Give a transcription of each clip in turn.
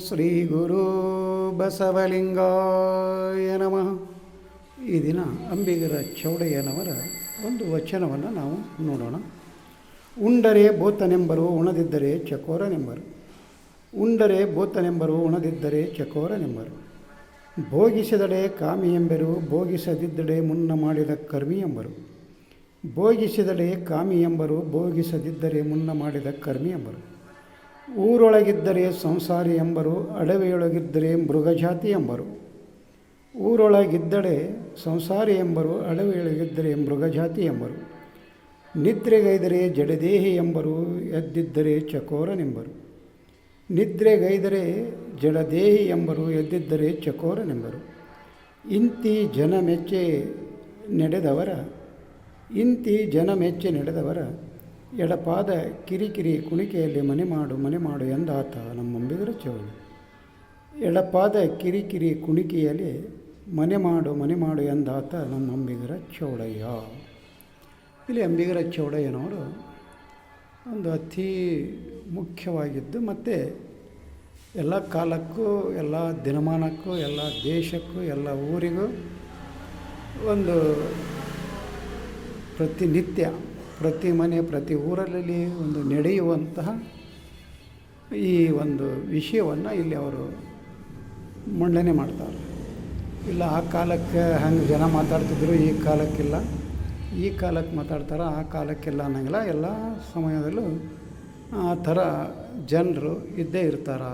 ಶ್ರೀ ಗುರು ಬಸವಲಿಂಗಾಯ ನಮಃ. ಈ ದಿನ ಅಂಬಿಗರ ಚೌಡಯ್ಯನವರ ಒಂದು ವಚನವನ್ನು ನಾವು ನೋಡೋಣ. ಉಂಡರೆ ಬೋತನೆಂಬರು ಉಣದಿದ್ದರೆ ಚಕೋರನೆಂಬರು. ಉಂಡರೆ ಬೋತನೆಂಬರು ಉಣದಿದ್ದರೆ ಚಕೋರನೆಂಬರು. ಭೋಗಿಸಿದಡೆ ಕಾಮಿ ಎಂಬರು, ಭೋಗಿಸದಿದ್ದಡೆ ಮುನ್ನ ಮಾಡಿದ ಕರ್ಮಿ ಎಂಬರು. ಭೋಗಿಸಿದಡೆ ಕಾಮಿ ಎಂಬರು, ಭೋಗಿಸದಿದ್ದರೆ ಮುನ್ನ ಮಾಡಿದ ಕರ್ಮಿ ಎಂಬರು. ಊರೊಳಗಿದ್ದರೆ ಸಂಸಾರಿ ಎಂಬರು, ಅಡವೆಯೊಳಗಿದ್ದರೆ ಮೃಗಜಾತಿ ಎಂಬರು. ಊರೊಳಗಿದ್ದಡೆ ಸಂಸಾರಿ ಎಂಬರು, ಅಡವೆಯೊಳಗಿದ್ದರೆ ಮೃಗಜಾತಿ ಎಂಬರು. ನಿದ್ರೆಗೈದರೆ ಜಡದೇಹಿ ಎಂಬರು, ಎದ್ದಿದ್ದರೆ ಚಕೋರನೆಂಬರು. ನಿದ್ರೆಗೈದರೆ ಜಡದೇಹಿ ಎಂಬರು, ಎದ್ದಿದ್ದರೆ ಚಕೋರನೆಂಬರು. ಇಂತಿ ಜನ ಮೆಚ್ಚೆ ನಡೆದವರ ಎಡಪಾದ ಕಿರಿಕಿರಿ ಕುಣಿಕೆಯಲ್ಲಿ ಮನೆ ಮಾಡು ಎಂದಾತ ನಮ್ಮ ಅಂಬಿಗರ ಚೌಡ. ಎಡಪಾದ ಕಿರಿಕಿರಿ ಕುಣಿಕೆಯಲ್ಲಿ ಮನೆ ಮಾಡು ಎಂದಾತ ನಮ್ಮ ಅಂಬಿಗರ ಚೌಡಯ್ಯ. ಇಲ್ಲಿ ಅಂಬಿಗರ ಚೌಡಯ್ಯನವರು ಒಂದು ಅತಿ ಮುಖ್ಯವಾಗಿದ್ದು ಮತ್ತು ಎಲ್ಲ ಕಾಲಕ್ಕೂ, ಎಲ್ಲ ದಿನಮಾನಕ್ಕೂ, ಎಲ್ಲ ದೇಶಕ್ಕೂ, ಎಲ್ಲ ಊರಿಗೂ ಒಂದು ಪ್ರತಿನಿತ್ಯ ಪ್ರತಿ ಮನೆ ಪ್ರತಿ ಊರಲ್ಲಿ ಒಂದು ನಡೆಯುವಂತಹ ಈ ಒಂದು ವಿಷಯವನ್ನು ಇಲ್ಲಿ ಅವರು ಮಂಡನೆ ಮಾಡ್ತಾರೆ. ಇಲ್ಲ ಆ ಕಾಲಕ್ಕೆ ಹಂಗೆ ಜನ ಮಾತಾಡ್ತಿದ್ರು, ಈ ಕಾಲಕ್ಕಿಲ್ಲ, ಈ ಕಾಲಕ್ಕೆ ಮಾತಾಡ್ತಾರೆ, ಆ ಕಾಲಕ್ಕಿಲ್ಲ ಅನ್ನಂಗಿಲ್ಲ. ಎಲ್ಲ ಸಮಯದಲ್ಲೂ ಆ ಥರ ಜನರು ಇದ್ದೇ ಇರ್ತಾರೆ.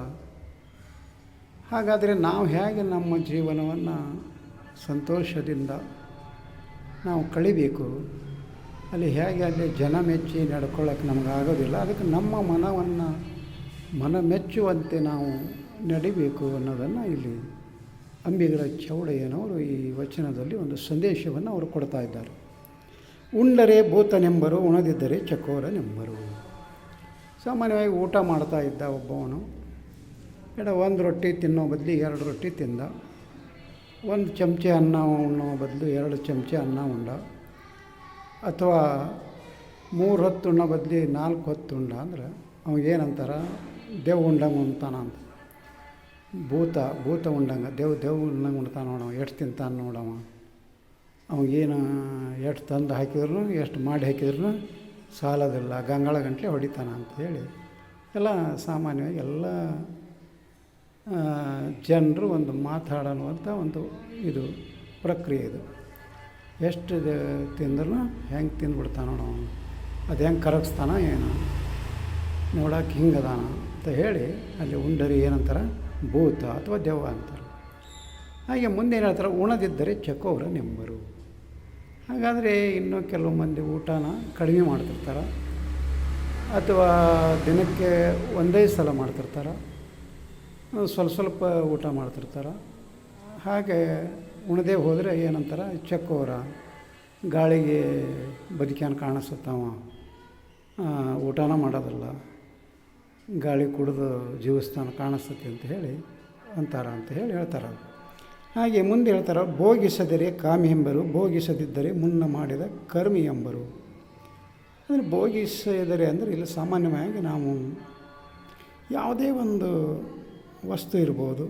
ಹಾಗಾದರೆ ನಾವು ಹೇಗೆ ನಮ್ಮ ಜೀವನವನ್ನು ಸಂತೋಷದಿಂದ ನಾವು ಕಳಿಬೇಕು, ಅಲ್ಲಿ ಹೇಗೆ ಅಲ್ಲಿ ಜನ ಮೆಚ್ಚಿ ನಡ್ಕೊಳ್ಳೋಕ್ಕೆ ನಮ್ಗೆ ಆಗೋದಿಲ್ಲ. ಅದಕ್ಕೆ ನಮ್ಮ ಮನ ಮೆಚ್ಚುವಂತೆ ನಾವು ನಡಿಬೇಕು ಅನ್ನೋದನ್ನು ಇಲ್ಲಿ ಅಂಬಿಗರ ಚೌಡಯ್ಯನವರು ಈ ವಚನದಲ್ಲಿ ಒಂದು ಸಂದೇಶವನ್ನು ಅವರು ಕೊಡ್ತಾ ಇದ್ದಾರೆ. ಉಂಡರೆ ಭೂತನೆಂಬರು, ಉಣದಿದ್ದರೆ ಚಕೋರನೆಂಬರು. ಸಾಮಾನ್ಯವಾಗಿ ಊಟ ಮಾಡ್ತಾ ಇದ್ದ ಒಬ್ಬವನು ಒಂದು ರೊಟ್ಟಿ ತಿನ್ನೋ ಬದಲು 2 ರೊಟ್ಟಿ ತಿಂದ. 1 ಚಮಚೆ ಅನ್ನ ಉಣ್ಣೋ ಬದಲು 2 ಚಮಚೆ ಅನ್ನ ಉಂಡ. ಅಥವಾ 3 ಹೊತ್ತು ಉಣ್ಣೋ ಬದಲು 4 ಹೊತ್ತು ಉಂಡ. ಅಂದ್ರೆ ಅವಾಗೇನಂತಾರೆ, ದೇವ್ ಉಂಡಂಗೆ ಉಣ್ತಾನ ಅಂತ. ಭೂತ ಉಂಡಂಗೆ, ದೇವ್ ಉಂಡಂಗೆ ಉಣ್ತಾನ ನೋಡವ, ಎಷ್ಟು ತಿಂತಾನೆ ನೋಡವ. ಅವಾಗೇನು ಎಷ್ಟು ತಂದು ಹಾಕಿದ್ರು, ಎಷ್ಟು ಮಾಡಿ ಹಾಕಿದ್ರು ಸಾಲೋದಿಲ್ಲ, ಗಂಗಾಳ ಗಂಟಲೆ ಹೊಡಿತಾನ ಅಂಥೇಳಿ ಎಲ್ಲ ಸಾಮಾನ್ಯವಾಗಿ ಎಲ್ಲ ಜನರು ಒಂದು ಮಾತಾಡೋವಂಥ ಒಂದು ಇದು ಪ್ರಕ್ರಿಯೆ ಇದು. ಎಷ್ಟು ತಿಂದ್ರೂ ಹೆಂಗೆ ತಿಂದ್ಬಿಡ್ತಾನೋ ನಾವು, ಅದು ಹೆಂಗೆ ಕರಗಿಸ್ತಾನ ಏನು ನೋಡೋಕೆ ಹಿಂಗದಾನ ಅಂತ ಹೇಳಿ ಅಲ್ಲಿ ಉಂಡರಿ ಏನಂತಾರೆ, ಭೂತ ಅಥವಾ ದೆವ್ವ ಅಂತಾರೆ. ಹಾಗೆ ಮುಂದೆ ಏನು ಹೇಳ್ತಾರೆ, ಉಣದಿದ್ದರೆ ಚಕೋರನೆಂಬರು. ಹಾಗಾದರೆ ಇನ್ನೂ ಕೆಲವು ಮಂದಿ ಊಟನ ಕಡಿಮೆ ಮಾಡ್ತಿರ್ತಾರೆ, ಅಥವಾ ದಿನಕ್ಕೆ ಒಂದೇ ಸಲ ಮಾಡ್ತಿರ್ತಾರೆ, ಸ್ವಲ್ಪ ಊಟ ಮಾಡ್ತಿರ್ತಾರೆ. ಹಾಗೆ ಉಣದೇ ಹೋದರೆ ಏನಂತಾರೆ, ಚಕೋರ, ಗಾಳಿಗೆ ಬದುಕ್ಯಾನ ಕಾಣಿಸುತ್ತವ, ಊಟನ ಮಾಡೋದಿಲ್ಲ, ಗಾಳಿ ಕುಡಿದು ಜೀವಿಸ್ತಾನ ಕಾಣಿಸ್ತತಿ ಅಂತ ಹೇಳಿ ಹೇಳ್ತಾರೆ. ಹಾಗೆ ಮುಂದೆ ಹೇಳ್ತಾರೆ, ಭೋಗಿಸದರೆ ಕಾಮಿ ಎಂಬರು, ಭೋಗಿಸದಿದ್ದರೆ ಮುನ್ನ ಮಾಡಿದ ಕರ್ಮಿ ಎಂಬರು. ಅಂದರೆ ಭೋಗಿಸಿದರೆ ಅಂದರೆ ಇಲ್ಲಿ ಸಾಮಾನ್ಯವಾಗಿ ನಾವು ಯಾವುದೇ ಒಂದು ವಸ್ತು ಇರ್ಬೋದು,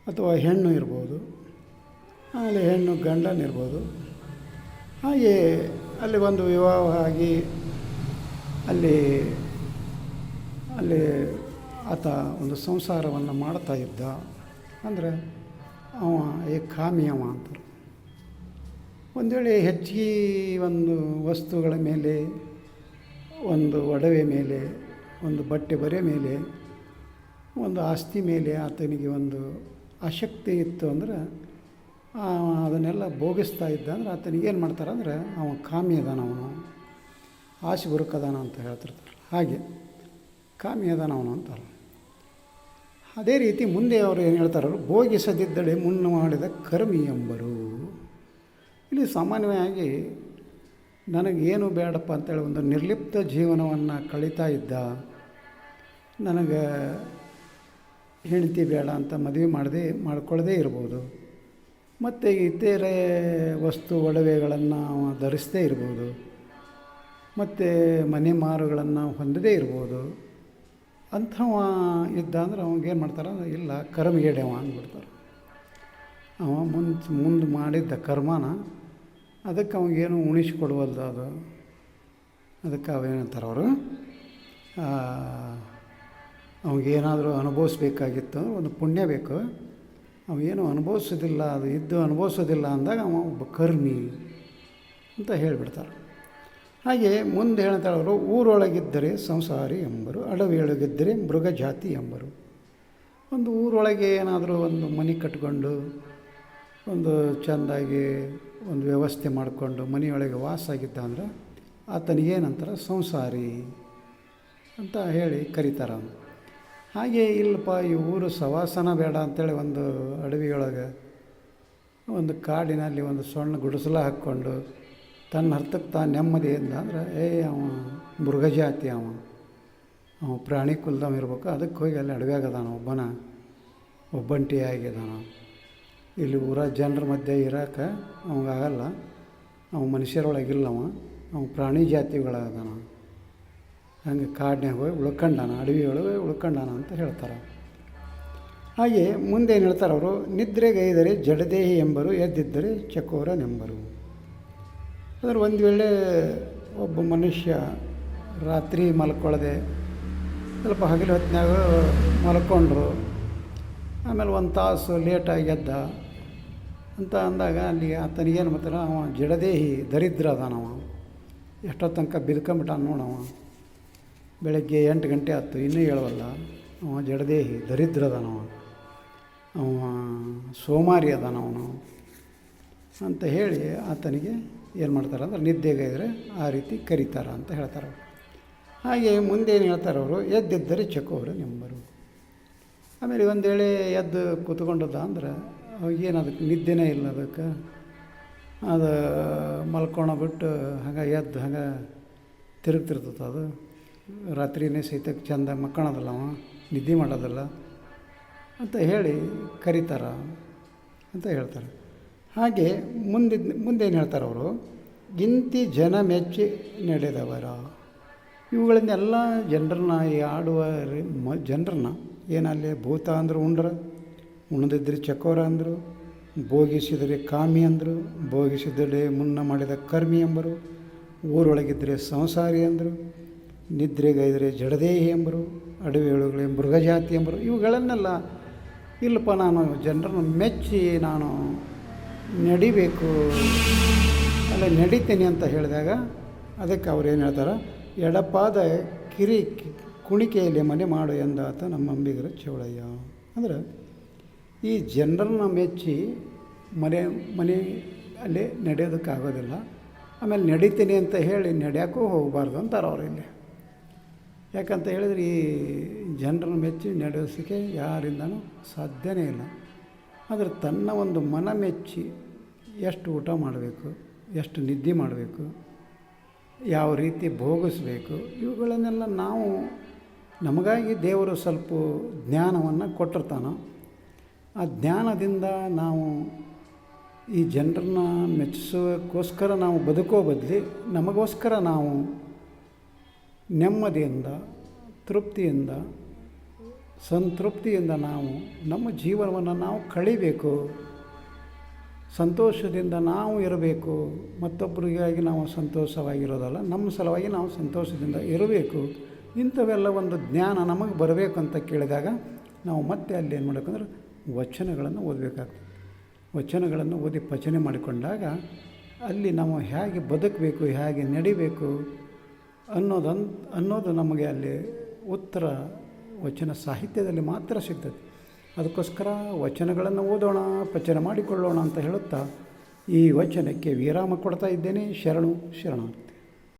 ಅಥವಾ ಹೆಣ್ಣು ಇರ್ಬೋದು, ಆಮೇಲೆ ಹೆಣ್ಣು ಗಂಡನಿರ್ಬೋದು. ಹಾಗೆ ಅಲ್ಲಿ ಒಂದು ವಿವಾಹ ಆಗಿ ಅಲ್ಲಿ ಆತ ಒಂದು ಸಂಸಾರವನ್ನು ಮಾಡ್ತಾ ಇದ್ದ ಅಂದರೆ ಅವ ಕಾಮಿಯವ ಅಂತಾರೆ. ಒಂದು ವೇಳೆ ಹೆಚ್ಚಿಗೆ ಒಂದು ವಸ್ತುಗಳ ಮೇಲೆ, ಒಂದು ಒಡವೆ ಮೇಲೆ, ಒಂದು ಬಟ್ಟೆ ಬರೆ ಮೇಲೆ, ಒಂದು ಆಸ್ತಿ ಮೇಲೆ ಆತನಿಗೆ ಒಂದು ಆಸಕ್ತಿ ಇತ್ತು ಅಂದರೆ ಅದನ್ನೆಲ್ಲ ಭೋಗಿಸ್ತಾ ಇದ್ದ ಅಂದರೆ ಆತನಿಗೆ ಏನು ಮಾಡ್ತಾರೆ ಅಂದರೆ ಅವ ಕಾಮಿ ಅದಾನ, ಅವನು ಆಸೆ ಬುರುಕದಾನ ಅಂತ ಹೇಳ್ತಿರ್ತಾರೆ. ಹಾಗೆ ಕಾಮಿ ಅದಾನ ಅವನು ಅಂತಾರೆ. ಅದೇ ರೀತಿ ಮುಂದೆ ಅವರು ಏನು ಹೇಳ್ತಾರೆ, ಭೋಗಿಸದಿದ್ದಡೆ ಮುನ್ನ ಮಾಡಿದ ಕರ್ಮಿ ಎಂಬರು. ಇಲ್ಲಿ ಸಾಮಾನ್ಯವಾಗಿ ನನಗೇನು ಬೇಡಪ್ಪ ಅಂತೇಳಿ ಒಂದು ನಿರ್ಲಿಪ್ತ ಜೀವನವನ್ನು ಕಳೀತಾ ಇದ್ದ, ನನಗೆ ಹೆಂಡತಿ ಬೇಡ ಅಂತ ಮದುವೆ ಮಾಡ್ಕೊಳ್ಳದೇ ಇರ್ಬೋದು, ಮತ್ತು ಇತರೆ ವಸ್ತು ಒಡವೆಗಳನ್ನು ಧರಿಸದೇ ಇರ್ಬೋದು, ಮತ್ತು ಮನೆ ಮಾರುಗಳನ್ನು ಹೊಂದದೇ ಇರ್ಬೋದು. ಅಂಥವ ಇದ್ದ ಅಂದ್ರೆ ಅವಾಗೇನು ಮಾಡ್ತಾರೆ ಅಂದ್ರೆ ಇಲ್ಲ ಕರ್ಮಗೇಡ್ಯವ ಅಂದ್ಬಿಡ್ತಾರೆ. ಅವ ಮುಂದೆ ಮಾಡಿದ್ದ ಕರ್ಮನ ಅದಕ್ಕೆ ಅವಾಗೇನು ಉಣಿಸ್ಕೊಡುವಲ್ದು ಅದು. ಅದಕ್ಕೆ ಅವೇನಂತಾರೆ ಅವರು ಅವಾಗೇನಾದರೂ ಅನುಭವಿಸ್ಬೇಕಾಗಿತ್ತು ಅಂದ್ರೆ ಒಂದು ಪುಣ್ಯ ಬೇಕು. ಅವೇನು ಅನುಭವಿಸೋದಿಲ್ಲ, ಅದು ಇದ್ದು ಅನುಭವಿಸೋದಿಲ್ಲ ಅಂದಾಗ ಅವ ಒಬ್ಬ ಕರ್ಮಿ ಅಂತ ಹೇಳಿಬಿಡ್ತಾರೆ. ಹಾಗೆ ಮುಂದೆ ಹೇಳ್ತಾರೆ ಅವರು, ಊರೊಳಗಿದ್ದರೆ ಸಂಸಾರಿ ಎಂಬರು, ಅಡವಿಯೊಳಗಿದ್ದರೆ ಮೃಗ ಜಾತಿ ಎಂಬರು. ಒಂದು ಊರೊಳಗೆ ಏನಾದರೂ ಒಂದು ಮನೆ ಕಟ್ಕೊಂಡು ಒಂದು ಚೆಂದಾಗಿ ಒಂದು ವ್ಯವಸ್ಥೆ ಮಾಡಿಕೊಂಡು ಮನೆಯೊಳಗೆ ವಾಸ ಆಗಿದ್ದ ಅಂದ್ರೆ ಆತನಿಗೇನಂತಾರೆ ಸಂಸಾರಿ ಅಂತ ಹೇಳಿ ಕರೀತಾರೆ. ಹಾಗೆ ಇಲ್ಲಪ್ಪ ಈ ಊರು ಸವಾಸನ ಬೇಡ ಅಂಥೇಳಿ ಒಂದು ಅಡವಿಯೊಳಗೆ ಒಂದು ಕಾಡಿನಲ್ಲಿ ಒಂದು ಸಣ್ಣ ಗುಡಿಸಲ ಹಾಕ್ಕೊಂಡು ತನ್ನ ಅರ್ಥಕ್ಕೆ ತಾನು ನೆಮ್ಮದಿಯಿಂದ ಅಂದ್ರೆ ಅವ ಮೃಗಜಾತಿ, ಅವ ಪ್ರಾಣಿ ಕುಲ್ದವ ಇರ್ಬೇಕು. ಅದಕ್ಕೆ ಹೋಗಿ ಅಲ್ಲಿ ಅಡವ್ಯಾಗದಾನ ಒಬ್ಬಂಟಿಯಾಗಿದ್ದಾನ. ಇಲ್ಲಿ ಊರ ಜನರ ಮಧ್ಯೆ ಇರೋಕೆ ಅವಾಗಲ್ಲ, ಅವ ಮನುಷ್ಯರೊಳಗಿಲ್ಲವ, ಅವ ಪ್ರಾಣಿ ಜಾತಿಗಳದಾನ. ಹಂಗೆ ಕಾಡಿನಾಗ ಹೋಗಿ ಉಳ್ಕೊಂಡಾನ, ಅಡವಿಯೊಳಗೆ ಉಳ್ಕೊಂಡಾನ ಅಂತ ಹೇಳ್ತಾರೆ. ಹಾಗೆ ಮುಂದೇನು ಹೇಳ್ತಾರೆ ಅವರು, ನಿದ್ರೆಗೈದರೆ ಜಡದೇಹಿ ಎಂಬರು, ಎದ್ದಿದ್ದರೆ ಚಕೋರನೆಂಬರು. ಅಂದ್ರೆ ಒಂದು ವೇಳೆ ಒಬ್ಬ ಮನುಷ್ಯ ರಾತ್ರಿ ಮಲ್ಕೊಳ್ಳದೆ ಸ್ವಲ್ಪ ಹಗಲು ಹೊತ್ತಿನಾಗ ಮಲ್ಕೊಂಡ್ರು, ಆಮೇಲೆ ಒಂದು ತಾಸು ಲೇಟಾಗಿ ಎದ್ದ ಅಂತ ಅಂದಾಗ ಅಲ್ಲಿ ಆತನಿಗೇನು ಮಾಡ್ತಾನೆ, ಅವ ಜಡದೇಹಿ ದರಿದ್ರ ಅದಾನವ. ಎಷ್ಟೋ ತನಕ ಬಿದ್ಕೊಂಬಿಟ್ಟಾನ ನೋಡವ. ಬೆಳಗ್ಗೆ 8 ಗಂಟೆ ಆಯ್ತು ಇನ್ನೂ ಹೇಳವಲ್ಲ. ಅವ ಜಡದೇಹಿ ದರಿದ್ರ ಅದಾನವ, ಅವ ಸೋಮಾರಿ ಅದಾನವನು ಅಂತ ಹೇಳಿ ಆತನಿಗೆ ಏನು ಮಾಡ್ತಾರೆ ಅಂದ್ರೆ ನಿದ್ದೆಗೈದರೆ ಆ ರೀತಿ ಕರೀತಾರ ಅಂತ ಹೇಳ್ತಾರೆ. ಹಾಗೆ ಮುಂದೇನು ಹೇಳ್ತಾರೆ ಅವರು, ಎದ್ದಿದ್ದರೆ ಚಕೋರನೆಂಬರು. ಆಮೇಲೆ ಒಂದು ವೇಳೆ ಎದ್ದು ಕೂತ್ಕೊಂಡದ ಅಂದ್ರೆ ಅವಾಗೇನು ಅದಕ್ಕೆ ನಿದ್ದೆನೇ ಇಲ್ಲ, ಅದಕ್ಕೆ ಅದು ಮಲ್ಕೊಂಡೋಗ್ಬಿಟ್ಟು ಹಂಗೆ ಎದ್ದು ಹಂಗೆ ತಿರುಗ್ತಿರ್ತದೆ. ಅದು ರಾತ್ರಿನೇ ಸಹಿತಕ್ಕೆ ಚೆಂದ ಮಕ್ಕಳೋದಲ್ಲ, ಅವ ನಿದ್ದೆ ಮಾಡೋದಲ್ಲ ಅಂತ ಹೇಳಿ ಕರೀತಾರ ಅಂತ ಹೇಳ್ತಾರೆ. ಹಾಗೆ ಮುಂದೇನು ಹೇಳ್ತಾರೆ ಅವರು, ಗಿಂತಿ ಜನ ಮೆಚ್ಚಿ ನಡೆದವರ. ಇವುಗಳನ್ನೆಲ್ಲ ಜನರನ್ನ ಈ ಆಡುವ ಜನರನ್ನ ಏನಲ್ಲಿ ಭೂತ ಅಂದರು ಉಣದಿದ್ದರೆ ಚಕೋರ ಅಂದರು, ಭೋಗಿಸಿದರೆ ಕಾಮಿ ಅಂದರು, ಭೋಗಿಸಿದರೆ ಮುನ್ನ ಮಾಡಿದ ಕರ್ಮಿ ಎಂಬರು, ಊರೊಳಗಿದ್ದರೆ ಸಂಸಾರಿ ಅಂದರು, ನಿದ್ರೆಗೈದರೆ ಜಡದೇಹಿ ಎಂಬರು, ಅಡವಿಯೊಳಗೆ ಮೃಗಜಾತಿ ಎಂಬರು. ಇವುಗಳನ್ನೆಲ್ಲ ಇಲ್ಲಪ್ಪ ನಾನು ಜನರನ್ನು ಮೆಚ್ಚಿ ನಾನು ನಡಿಬೇಕು ಅಲ್ಲ ನಡಿತೀನಿ ಅಂತ ಹೇಳಿದಾಗ ಅದಕ್ಕೆ ಅವ್ರು ಏನು ಹೇಳ್ತಾರೆ, ಎಡಪಾದ ಕುಣಿಕೆಯಲ್ಲಿ ಮನೆ ಮಾಡು ಎಂದಾತ ನಮ್ಮ ಅಂಬಿಗರ ಚೌಳಯ್ಯ. ಅಂದ್ರೆ ಈ ಜನರನ್ನ ಮೆಚ್ಚಿ ಮನೆ ಅಲ್ಲಿ ನಡೆಯೋದಕ್ಕಾಗೋದಿಲ್ಲ. ಆಮೇಲೆ ನಡಿತೀನಿ ಅಂತ ಹೇಳಿ ನಡೆಯೋಕ್ಕೂ ಹೋಗಬಾರ್ದು ಅಂತಾರೆ ಅವರು ಇಲ್ಲಿ. ಯಾಕಂತ ಹೇಳಿದ್ರೆ ಈ ಜನರನ್ನು ಮೆಚ್ಚಿ ನಡೆಯೋದಕ್ಕೆ ಯಾರಿಂದನೂ ಸಾಧ್ಯನೇ ಇಲ್ಲ. ಆದರೆ ತನ್ನ ಒಂದು ಮನ ಮೆಚ್ಚಿ ಎಷ್ಟು ಊಟ ಮಾಡಬೇಕು, ಎಷ್ಟು ನಿದ್ದೆ ಮಾಡಬೇಕು, ಯಾವ ರೀತಿ ಭೋಗಿಸ್ಬೇಕು, ಇವುಗಳನ್ನೆಲ್ಲ ನಾವು ನಮಗಾಗಿ ದೇವರು ಸ್ವಲ್ಪ ಜ್ಞಾನವನ್ನು ಕೊಟ್ಟಿರ್ತಾನೆ. ಆ ಜ್ಞಾನದಿಂದ ನಾವು ಈ ಜನರನ್ನ ಮೆಚ್ಚಿಸೋಕ್ಕೋಸ್ಕರ ನಾವು ಬದುಕೋ ಬದಲಿ ನಮಗೋಸ್ಕರ ನಾವು ನೆಮ್ಮದಿಯಿಂದ ತೃಪ್ತಿಯಿಂದ ಸಂತೃಪ್ತಿಯಿಂದ ನಾವು ನಮ್ಮ ಜೀವನವನ್ನು ನಾವು ಕಳಿಬೇಕು, ಸಂತೋಷದಿಂದ ನಾವು ಇರಬೇಕು. ಮತ್ತೊಬ್ಬರಿಗಾಗಿ ನಾವು ಸಂತೋಷವಾಗಿರೋದಲ್ಲ, ನಮ್ಮ ಸಲುವಾಗಿ ನಾವು ಸಂತೋಷದಿಂದ ಇರಬೇಕು. ಇಂಥವೆಲ್ಲ ಒಂದು ಜ್ಞಾನ ನಮಗೆ ಬರಬೇಕು ಅಂತ ಕೇಳಿದಾಗ ನಾವು ಮತ್ತೆ ಅಲ್ಲಿ ಏನು ಮಾಡಬೇಕಂದ್ರೆ ವಚನಗಳನ್ನು ಓದಬೇಕಾಗ್ತದೆ. ವಚನಗಳನ್ನು ಓದಿ ಪಚನೆ ಮಾಡಿಕೊಂಡಾಗ ಅಲ್ಲಿ ನಾವು ಹೇಗೆ ಬದುಕಬೇಕು, ಹೇಗೆ ನಡಿಬೇಕು ಅನ್ನೋದು ನಮಗೆ ಅಲ್ಲಿ ಉತ್ತರ ವಚನ ಸಾಹಿತ್ಯದಲ್ಲಿ ಮಾತ್ರ ಸಿಗ್ತದೆ. ಅದಕ್ಕೋಸ್ಕರ ವಚನಗಳನ್ನು ಓದೋಣ, ಪಚನ ಮಾಡಿಕೊಳ್ಳೋಣ ಅಂತ ಹೇಳುತ್ತಾ ಈ ವಚನಕ್ಕೆ ವಿರಾಮ ಕೊಡ್ತಾ ಇದ್ದೇನೆ. ಶರಣು ಶರಣಾರ್ಥಿ.